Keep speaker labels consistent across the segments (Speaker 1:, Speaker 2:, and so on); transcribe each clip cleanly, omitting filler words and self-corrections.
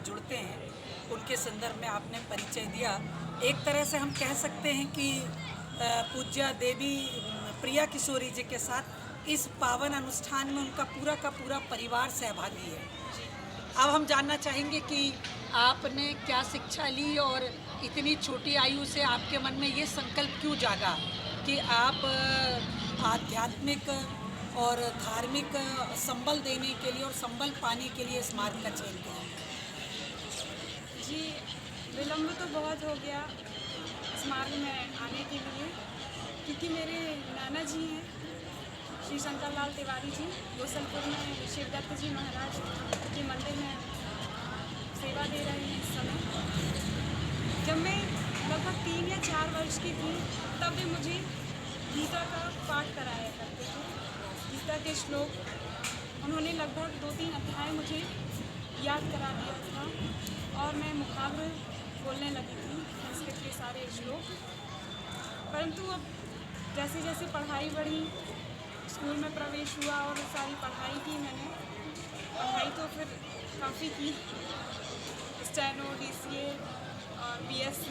Speaker 1: जुड़ते हैं उनके संदर्भ में आपने परिचय दिया। एक तरह से हम कह सकते हैं कि पूज्य देवी प्रिया किशोरी जी के साथ इस पावन अनुष्ठान में उनका पूरा का पूरा परिवार सहभागी है। अब हम जानना चाहेंगे कि आपने क्या शिक्षा ली और इतनी छोटी आयु से आपके मन में ये संकल्प क्यों जागा कि आप आध्यात्मिक और धार्मिक संबल देने के लिए और संबल पाने के लिए इस मार्ग का चयन किया?
Speaker 2: जी, विलम्ब तो बहुत हो गया इस मार्ग में आने के लिए, क्योंकि मेरे नाना जी हैं श्री शंकर लाल तिवारी जी, गोसलपुर में शिवदत्त जी महाराज के मंदिर में सेवा दे रहे हैं इस समय। जब मैं लगभग 3 या 4 वर्ष की थी तब वे मुझे गीता का पाठ कराया करते थे। गीता के श्लोक उन्होंने लगभग 2-3 अध्याय मुझे याद करा दिया था और मैं मुहावरे बोलने लगी थी संस्कृत के सारे श्लोक। परंतु अब जैसे जैसे पढ़ाई बढ़ी, स्कूल में प्रवेश हुआ और सारी पढ़ाई की मैंने, पढ़ाई तो फिर काफ़ी की, स्टेनो, DCA और BSc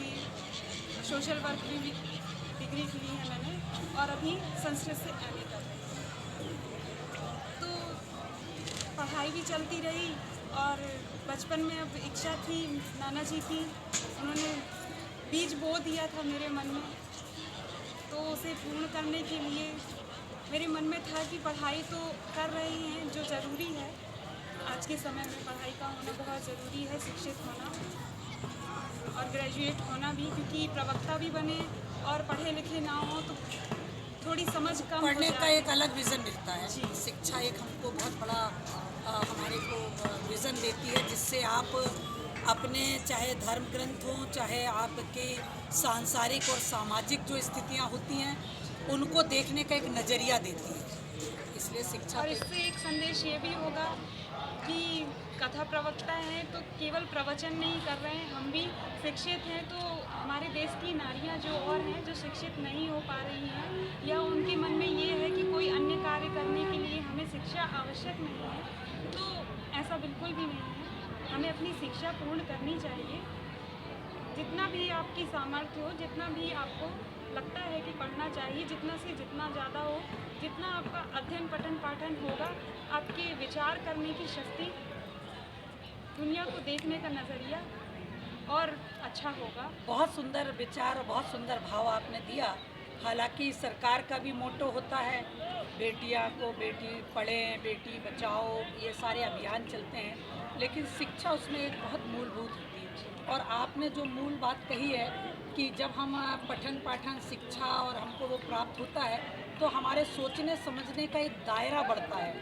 Speaker 2: सोशल वर्क भी डिग्री ली है मैंने और अभी संस्कृत से MA कर रही हूँ। तो पढ़ाई भी चलती रही और बचपन में अब इच्छा थी नाना जी की, उन्होंने बीज बो दिया था मेरे मन में, तो उसे पूर्ण करने के लिए मेरे मन में था कि पढ़ाई तो कर रहे हैं जो ज़रूरी है, आज के समय में पढ़ाई का होना बहुत ज़रूरी है, शिक्षित होना और ग्रेजुएट होना भी, क्योंकि प्रवक्ता भी बने और पढ़े लिखे ना हो तो थोड़ी समझ कम हो
Speaker 1: पढ़ने का
Speaker 2: जाए।
Speaker 1: एक अलग विज़न मिलता है।
Speaker 2: जी।
Speaker 1: शिक्षा एक हमको बहुत बड़ा हमारे को विज़न देती है, जिससे आप अपने चाहे धर्म ग्रंथ हों, चाहे आपके सांसारिक और सामाजिक जो स्थितियाँ होती हैं उनको देखने का एक नज़रिया देती है। इसलिए शिक्षा
Speaker 2: और
Speaker 1: पे
Speaker 2: इससे एक संदेश ये भी होगा कि कथा प्रवक्ता हैं तो केवल प्रवचन नहीं कर रहे हैं, हम भी शिक्षित हैं, तो हमारे देश की नारियां जो और हैं जो शिक्षित नहीं हो पा रही हैं या उनके मन में ये है कि कोई अन्य कार्य करने के लिए हमें शिक्षा आवश्यक नहीं है, तो ऐसा बिल्कुल भी नहीं है। हमें अपनी शिक्षा पूर्ण करनी चाहिए, जितना भी आपकी सामर्थ्य हो, जितना भी आपको लगता है कि पढ़ना चाहिए, जितना से जितना ज़्यादा हो, जितना आपका अध्ययन पठन पाठन होगा, आपके विचार करने की शक्ति, दुनिया को देखने का नज़रिया और अच्छा होगा।
Speaker 1: बहुत सुंदर विचार और बहुत सुंदर भाव आपने दिया। हालांकि सरकार का भी मोटो होता है बेटियां को बेटी पढ़ें, बेटी बचाओ, ये सारे अभियान चलते हैं, लेकिन शिक्षा उसमें एक बहुत मूलभूत होती है। और आपने जो मूल बात कही है कि जब हम पठन पाठन शिक्षा और हमको वो प्राप्त होता है तो हमारे सोचने समझने का एक दायरा बढ़ता है,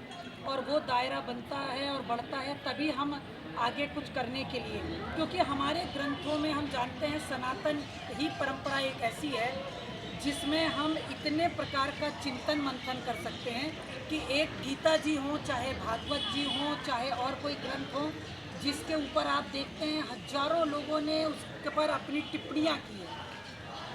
Speaker 1: और वो दायरा बनता है और बढ़ता है तभी हम आगे कुछ करने के लिए, क्योंकि हमारे ग्रंथों में हम जानते हैं सनातन ही परंपरा एक ऐसी है जिसमें हम इतने प्रकार का चिंतन मंथन कर सकते हैं कि एक गीता जी हो, चाहे भागवत जी हो, चाहे और कोई ग्रंथ हो, जिसके ऊपर आप देखते हैं हजारों लोगों ने उसके पर अपनी टिप्पणियाँ की हैं,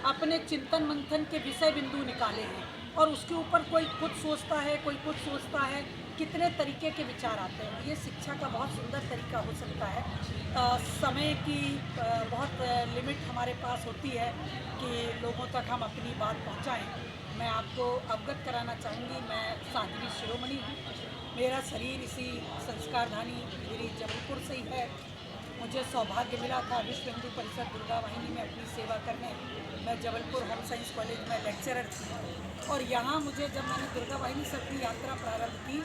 Speaker 1: अपने चिंतन मंथन के विषय बिंदु निकाले हैं, और उसके ऊपर कोई कुछ सोचता है, कोई कुछ सोचता है, कितने तरीके के विचार आते हैं। ये शिक्षा का बहुत सुंदर तरीका हो सकता है। समय की बहुत लिमिट हमारे पास होती है कि लोगों तक हम अपनी बात पहुंचाएं। मैं आपको अवगत कराना चाहूँगी, मैं साध्वी शिरोमणि हूँ, मेरा शरीर इसी संस्कारधानी मेरी जबलपुर से ही है। मुझे सौभाग्य मिला था विश्व हिंदू परिषद दुर्गा वाहिनी में अपनी सेवा करने। मैं जबलपुर होम साइंस कॉलेज में लेक्चरर थी, और यहाँ मुझे जब मैंने दुर्गा वाहिनी से अपनी यात्रा प्रारंभ की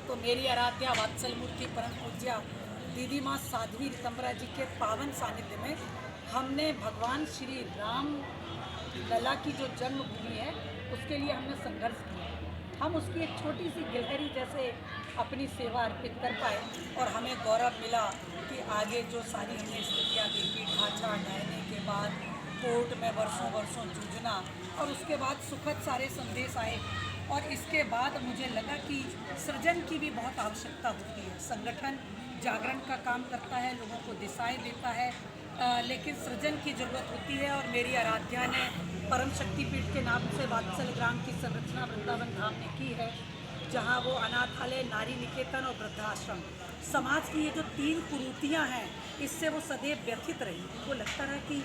Speaker 1: तो मेरी आराध्या वात्सल मूर्ति परम पूज्या दीदी माँ साध्वी रितंबरा जी के पावन सानिध्य में हमने भगवान श्री राम लला की जो जन्मभूमि है उसके लिए हमने संघर्ष किया। हम उसकी एक छोटी सी गिलहरी जैसे अपनी सेवा अर्पित कर पाए, और हमें गौरव मिला कि आगे जो सारी हमने स्थितियाँ देखी, ढांचा ढहने के बाद कोर्ट में वर्षों वर्षों जूझना, और उसके बाद सुखद सारे संदेश आए, और इसके बाद मुझे लगा कि सृजन की भी बहुत आवश्यकता होती है। संगठन जागरण का काम करता है, लोगों को दिशाएं देता है, लेकिन सृजन की ज़रूरत होती है। और मेरी आराध्या ने परम शक्तिपीठ के नाम से वात्सल ग्राम की संरचना वृंदावन धाम ने की है, जहाँ वो अनाथालय, नारी निकेतन और वृद्धाश्रम समाज की ये जो 3 कुरीतियाँ हैं, इससे वो सदैव व्यथित रही। उनको लगता है कि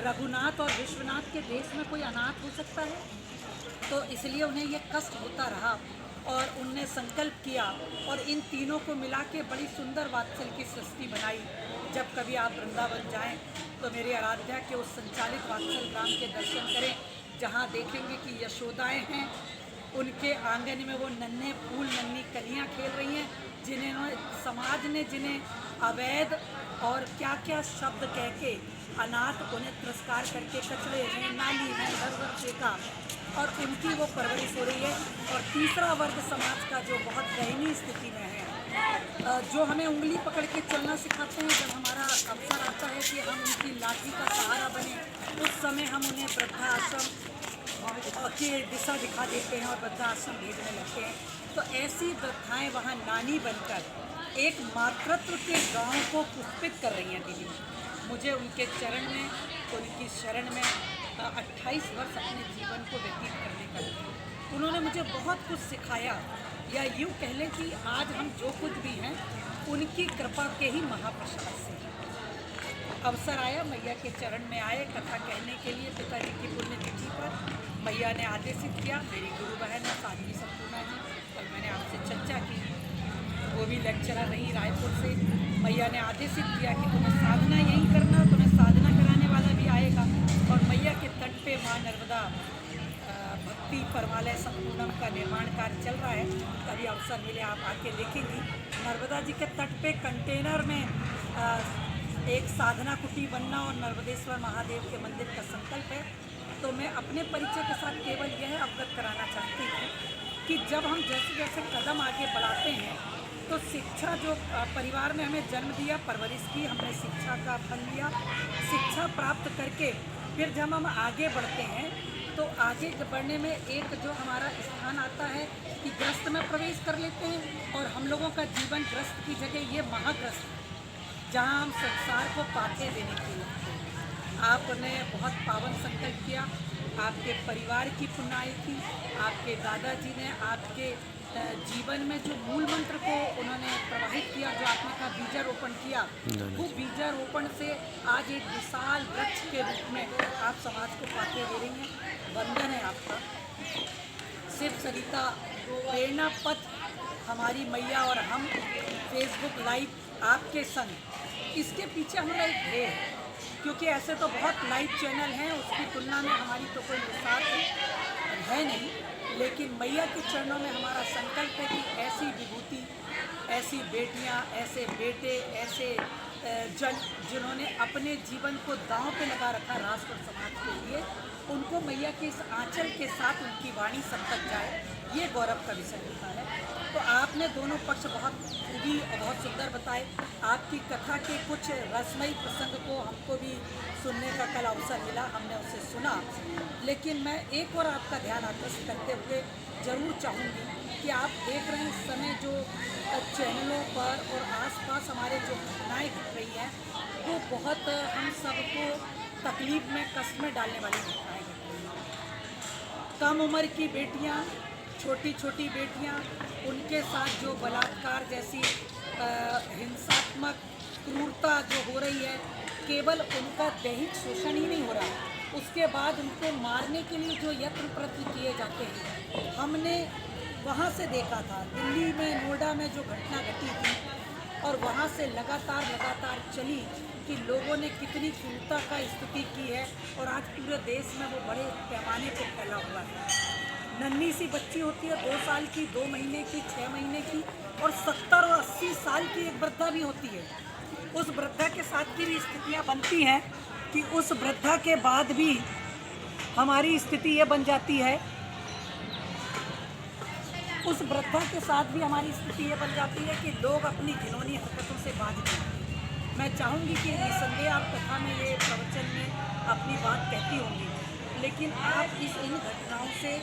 Speaker 1: रघुनाथ और विश्वनाथ के देश में कोई अनाथ हो सकता है, तो इसलिए उन्हें ये कष्ट होता रहा और उनने संकल्प किया और इन तीनों को मिला के बड़ी सुंदर वात्सल की सृष्टि बनाई। जब कभी आप वृंदावन जाएं तो मेरी आराध्या के उस संचालित वात्सल ग्राम के दर्शन करें, जहां देखेंगे कि यशोदाएं हैं, उनके आंगन में वो नन्हे फूल नन्ही कलियां खेल रही हैं, जिन्हें समाज ने जिन्हें अवैध और क्या क्या शब्द कह के अनाथ उन्हें तिरस्कार करके कचरे में नाली में इधर उधर फेंका और उनकी वो परवरिश हो रही है। और तीसरा वर्ग समाज का जो बहुत दयनीय स्थिति में है, जो हमें उंगली पकड़ के चलना सिखाते हैं, जब हमारा अवसर आता है कि हम उनकी लाठी का सहारा बने, उस समय हम उन्हें वृद्धाश्रम की दिशा दिखा देते हैं और वृद्धाश्रम भेजने लगते हैं। तो ऐसी वृद्धाएँ वहाँ नानी बनकर एक मातृत्व के गांव को पुष्पित कर रही हैं दीदी। मुझे उनके चरण में, उनकी शरण में 28 वर्ष अपने जीवन को व्यतीत करने का दिया। उन्होंने मुझे बहुत कुछ सिखाया, या यूँ कह लें कि आज हम जो कुछ भी हैं उनकी कृपा के ही महाप्रसाद से। अवसर आया, मैया के चरण में आए कथा कहने के लिए। पिताजी की पुण्यतिथि पर मैया ने आदेशित किया, मेरी गुरु बहन है साध्वी संपूर्णा जी, कल मैंने आपसे चर्चा की, वो भी लेक्चरर रही रायपुर से। मैया ने आदेशित किया कि तुम्हें साधना यहीं करना, तुम्हें साधना कराने वाला भी आएगा। और मैया के तट पे माँ नर्मदा भक्ति परमालय संपूर्णम का निर्माण कार्य चल रहा है। कभी अवसर मिले आप आके देखेंगी। नर्मदा जी के तट पे कंटेनर में एक साधना कुटी बनना और नर्मदेश्वर महादेव के मंदिर का संकल्प है। तो मैं अपने परिचय के साथ केवल यह अवगत कराना चाहती हूँ कि जब हम जैसे जैसे कदम आगे बढ़ाते हैं, तो शिक्षा जो परिवार ने हमें जन्म दिया, परवरिश की, हमने शिक्षा का फल लिया। शिक्षा प्राप्त करके फिर जब हम आगे बढ़ते हैं, तो आगे बढ़ने में एक जो हमारा स्थान आता है कि ग्रस्त में प्रवेश कर लेते हैं, और हम लोगों का जीवन ग्रस्त की जगह ये महाग्रस्त, जहाँ हम संसार को पाते देने के लिए। आपने बहुत पावन संकल्प किया, आपके परिवार की पुण्य थी, आपके दादाजी ने आपके जीवन में जो मूल मंत्र को उन्होंने प्रवाहित किया, जो आपने कहा बीजारोपण किया, वो बीजारोपण से आज एक विशाल वृक्ष के रूप में आप समाज को पाते दे रही हैं। वंदन है आपका। शिव सरिता प्रेरणा पथ, हमारी मैया और हम फेसबुक लाइव आपके संग, इसके पीछे हमारा एक ध्येय है, क्योंकि ऐसे तो बहुत लाइव चैनल हैं, उसकी तुलना में हमारी तो कोई मिसाल है नहीं, लेकिन मैया के चरणों में हमारा संकल्प है कि ऐसी विभूति, ऐसी बेटियां, ऐसे बेटे, ऐसे जन जिन्होंने अपने जीवन को दांव पे लगा रखा राष्ट्र और समाज के लिए, उनको मैया के इस आंचल के साथ उनकी वाणी सब तक जाए, ये गौरव का विषय होता है। तो आपने दोनों पक्ष बहुत खूबी और बहुत सुंदर बताए। आपकी कथा के कुछ रसमयी प्रसंग को हमको भी सुनने का कल अवसर मिला, हमने उसे सुना। लेकिन मैं एक और आपका ध्यान आकर्षित करते हुए ज़रूर चाहूँगी कि आप देख रहे हैं इस समय जो चैनलों पर और आसपास हमारे जो घटनाएँ घट रही हैं, वो बहुत हम सबको तकलीफ़ में, कष्ट में डालने वाली घटनाएँ घट रही हैं। कम उम्र की बेटियाँ, छोटी छोटी बेटियाँ, उनके साथ जो बलात्कार जैसी हिंसात्मक क्रूरता जो हो रही है, केवल उनका दैहिक शोषण ही नहीं हो रहा, उसके बाद उनको मारने के लिए जो यत्न प्रयत्न किए जाते हैं, हमने वहाँ से देखा था। दिल्ली में, नोएडा में जो घटना घटी थी, और वहाँ से लगातार चली कि लोगों ने कितनी क्रूरता का स्तुति की है, और आज पूरे देश में वो बड़े पैमाने पर फैला हुआ है। नन्ही सी बच्ची होती है, 2 साल की, 2 महीने की, 6 महीने की, और 70 और 80 साल की एक वृद्धा भी होती है। उस वृद्धा के साथ की भी स्थितियाँ बनती हैं कि उस वृद्धा के बाद भी हमारी स्थिति ये बन जाती है, उस वृद्धा के साथ भी हमारी स्थिति ये बन जाती है कि लोग अपनी घिनौनी हरकतों से बाज नहीं आते। मैं चाहूँगी कि निसंदेह आप कथा में, ये प्रवचन में अपनी बात कहती होंगी, लेकिन आप इन घटनाओं से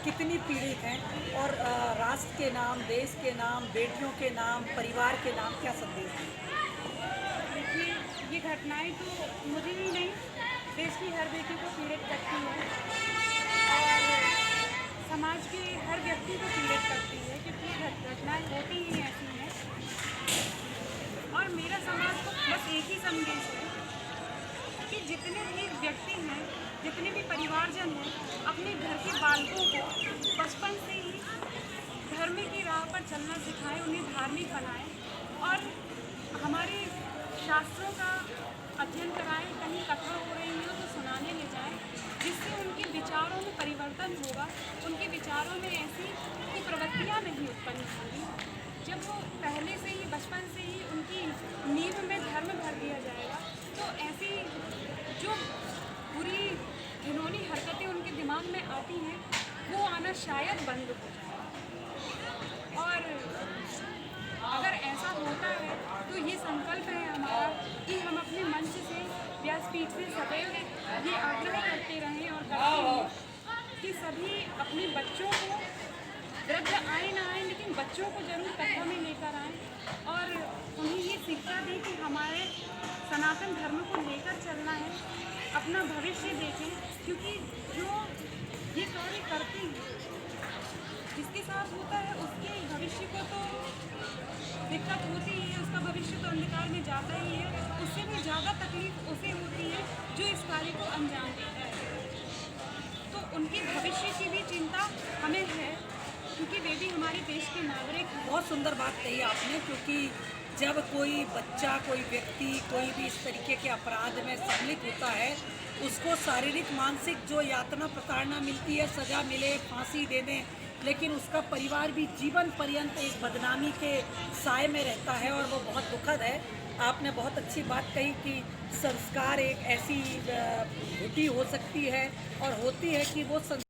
Speaker 1: कितनी पीड़ित हैं, और राष्ट्र के नाम, देश के नाम, बेटियों के नाम, परिवार के नाम क्या संदेश हैं?
Speaker 2: देखिए, ये घटनाएं तो मुझे ही नहीं, देश की हर बेटी को पीड़ित करती है और समाज के हर व्यक्ति को पीड़ित करती है, क्योंकि घटनाएं होती ही ऐसी हैं मेरा समाज को बस एक ही संदेश है कि जितने भी व्यक्ति हैं, जितने भी परिवारजन हैं, अपने घर के बालकों को बचपन से ही धर्म की राह पर चलना सिखाएं, उन्हें धार्मिक बनाएं और हमारे शास्त्रों का अध्ययन कराएं। कहीं कथा हो रही हो तो सुनाने ले जाएं, जिससे उनके विचारों में परिवर्तन होगा, उनके विचारों में ऐसी कुप्रवृत्तियाँ नहीं उत्पन्न होंगी। जब वो पहले से ही बचपन से ही उनकी नींव में धर्म भर दिया जाएगा तो ऐसी जो बुरी घिनौनी हरकतें उनके दिमाग में आती हैं वो आना शायद बंद हो जाए। और अगर ऐसा होता है तो ये संकल्प है हमारा कि हम अपने मंच से, व्यासपीठ से सदैव ये आग्रह करते रहें और करते हैं कि सभी अपने बच्चों को, वृद्ध आए ना आए लेकिन बच्चों को जरूर कथा में लेकर आएँ और उन्हें ये शिक्षा दें कि हमारे सनातन धर्म को लेकर चलना है, अपना भविष्य देखें। क्योंकि जो ये कार्य करते हैं, जिसके साथ होता है उसके भविष्य को तो दिक्कत होती ही है, उसका भविष्य तो अंधकार में जाता ही है। उससे भी ज़्यादा तकलीफ उसे होती है जो इस कार्य को अंजाम देता है। तो उनके भविष्य की भी चिंता हमें है, क्योंकि वे भी हमारे देश के नागरिक हैं।
Speaker 1: बहुत सुंदर बात कही आपने, क्योंकि जब कोई बच्चा, कोई व्यक्ति, कोई भी इस तरीके के अपराध में सम्मिलित होता है, उसको शारीरिक मानसिक जो यातना प्रताड़ना मिलती है, सज़ा मिले, फांसी दे दें, लेकिन उसका परिवार भी जीवन पर्यंत एक बदनामी के साए में रहता है और वो बहुत दुखद है। आपने बहुत अच्छी बात कही कि संस्कार एक ऐसी घुटी हो सकती है और होती है कि वो